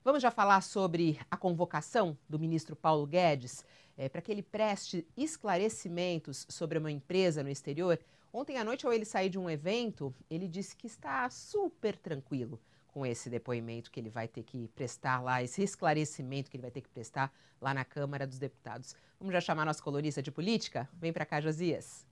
Vamos já falar sobre a convocação do ministro Paulo Guedes para que ele preste esclarecimentos sobre uma empresa no exterior. Ontem à noite, ao ele sair de um evento, ele disse que está super tranquilo com esse depoimento que ele vai ter que prestar lá, esse esclarecimento que ele vai ter que prestar lá na Câmara dos Deputados. Vamos já chamar nosso colunista de política? Vem para cá, Josias.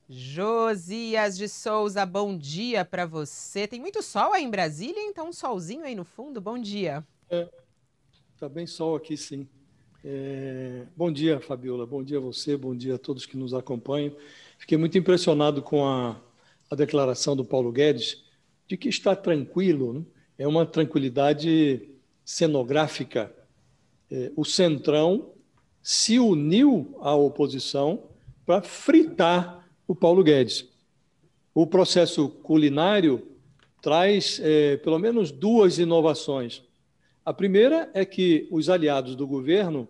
Josias de Souza, bom dia para você. Tem muito sol aí em Brasília, então um solzinho aí no fundo. Bom dia. Tá bem sol aqui, sim. Bom dia, Fabiola. Bom dia a você, bom dia a todos que nos acompanham. Fiquei muito impressionado com a declaração do Paulo Guedes de que está tranquilo, né? É uma tranquilidade cenográfica. O Centrão se uniu à oposição para fritar o Paulo Guedes. O processo culinário traz pelo menos duas inovações. A primeira é que os aliados do governo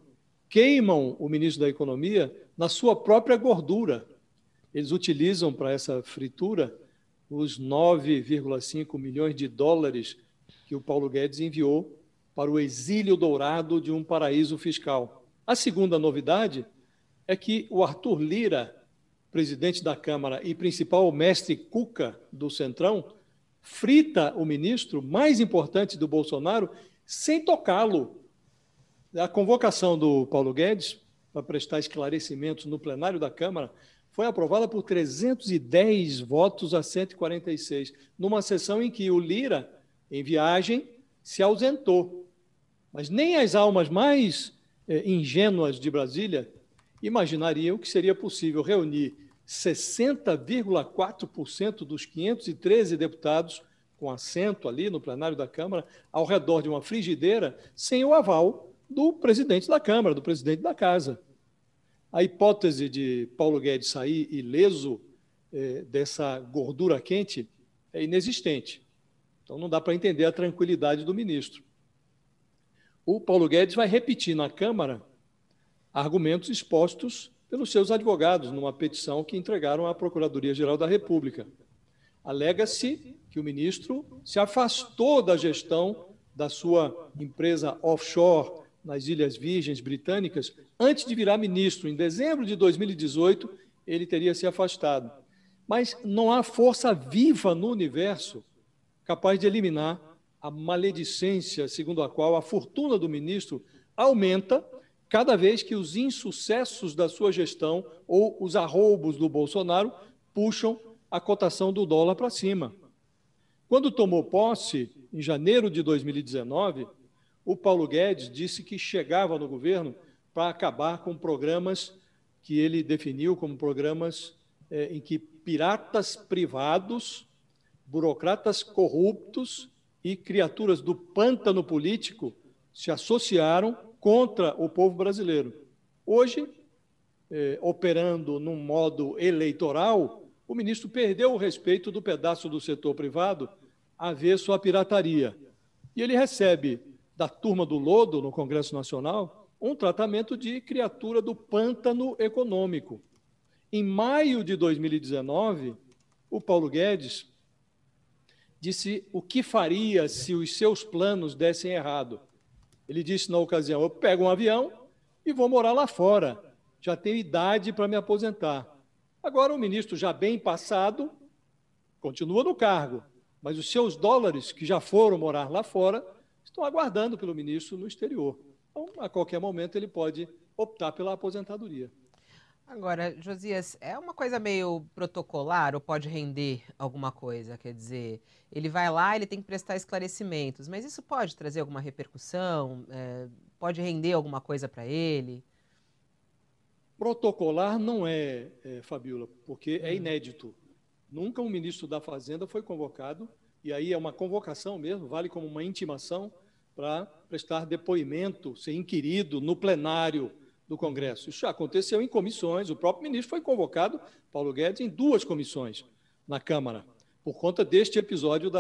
queimam o ministro da Economia na sua própria gordura. Eles utilizam para essa fritura os 9,5 milhões de dólares que o Paulo Guedes enviou para o exílio dourado de um paraíso fiscal. A segunda novidade é que o Arthur Lira, presidente da Câmara e principal mestre cuca do Centrão, frita o ministro mais importante do Bolsonaro sem tocá-lo. A convocação do Paulo Guedes para prestar esclarecimentos no plenário da Câmara foi aprovada por 310 votos a 146, numa sessão em que o Lira, em viagem, se ausentou. Mas nem as almas mais ingênuas de Brasília imaginariam que seria possível reunir 60,4% dos 513 deputados com assento ali no plenário da Câmara, ao redor de uma frigideira, sem o aval do presidente da Câmara, do presidente da Casa. A hipótese de Paulo Guedes sair ileso dessa gordura quente é inexistente. Então, não dá para entender a tranquilidade do ministro. O Paulo Guedes vai repetir na Câmara argumentos expostos pelos seus advogados numa petição que entregaram à Procuradoria-Geral da República. Alega-se que o ministro se afastou da gestão da sua empresa offshore nas Ilhas Virgens Britânicas antes de virar ministro. Em dezembro de 2018, ele teria se afastado. Mas não há força viva no universo capaz de eliminar a maledicência segundo a qual a fortuna do ministro aumenta cada vez que os insucessos da sua gestão ou os arroubos do Bolsonaro puxam a cotação do dólar para cima. Quando tomou posse, em janeiro de 2019, o Paulo Guedes disse que chegava no governo para acabar com programas que ele definiu como programas em que piratas privados, burocratas corruptos e criaturas do pântano político se associaram contra o povo brasileiro. Hoje, operando num modo eleitoral, o ministro perdeu o respeito do pedaço do setor privado avesso à pirataria. E ele recebe da turma do lodo no Congresso Nacional um tratamento de criatura do pântano econômico. Em maio de 2019, o Paulo Guedes disse o que faria se os seus planos dessem errado. Ele disse na ocasião: eu pego um avião e vou morar lá fora. Já tenho idade para me aposentar. Agora, o ministro, já bem passado, continua no cargo, mas os seus dólares, que já foram morar lá fora, estão aguardando pelo ministro no exterior. Então, a qualquer momento, ele pode optar pela aposentadoria. Agora, Josias, é uma coisa meio protocolar ou pode render alguma coisa? Quer dizer, ele vai lá, ele tem que prestar esclarecimentos, mas isso pode trazer alguma repercussão? Pode render alguma coisa para ele? Protocolar não é, Fabiola, porque é inédito. Nunca um ministro da Fazenda foi convocado, e aí é uma convocação mesmo, vale como uma intimação para prestar depoimento, ser inquirido no plenário do Congresso. Isso já aconteceu em comissões, o próprio ministro foi convocado, Paulo Guedes, em 2 comissões na Câmara, por conta deste episódio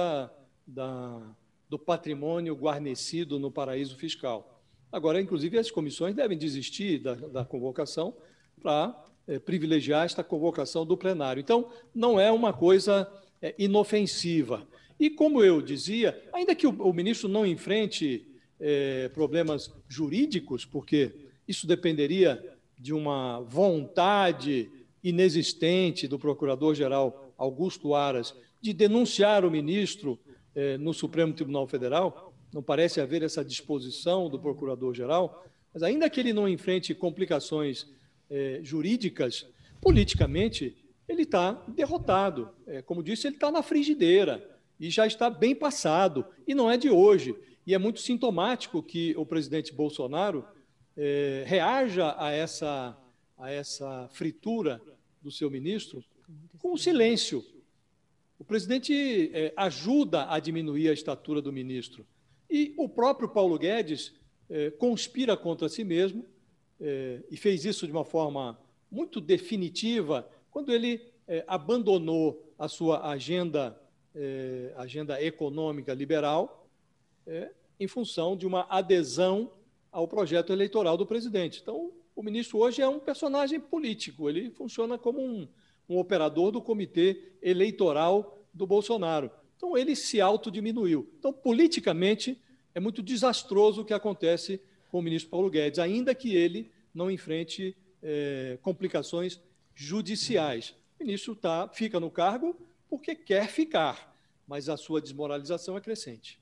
do patrimônio guarnecido no paraíso fiscal. Agora, inclusive, as comissões devem desistir da convocação para privilegiar esta convocação do plenário. Então, não é uma coisa inofensiva. E, como eu dizia, ainda que o ministro não enfrente problemas jurídicos, porque isso dependeria de uma vontade inexistente do Procurador-Geral Augusto Aras de denunciar o ministro no Supremo Tribunal Federal, não parece haver essa disposição do Procurador-Geral, mas ainda que ele não enfrente complicações jurídicas, politicamente ele está derrotado. Como disse, ele está na frigideira e já está bem passado, e não é de hoje. E é muito sintomático que o presidente Bolsonaro reaja a essa fritura do seu ministro com o silêncio. O presidente ajuda a diminuir a estatura do ministro. E o próprio Paulo Guedes conspira contra si mesmo e fez isso de uma forma muito definitiva quando ele abandonou a sua agenda econômica liberal em função de uma adesão ao projeto eleitoral do presidente. Então, o ministro hoje é um personagem político, ele funciona como um operador do comitê eleitoral do Bolsonaro. Então, ele se autodiminuiu. Então, politicamente, é muito desastroso o que acontece com o ministro Paulo Guedes, ainda que ele não enfrente complicações judiciais. O ministro fica no cargo porque quer ficar, mas a sua desmoralização é crescente.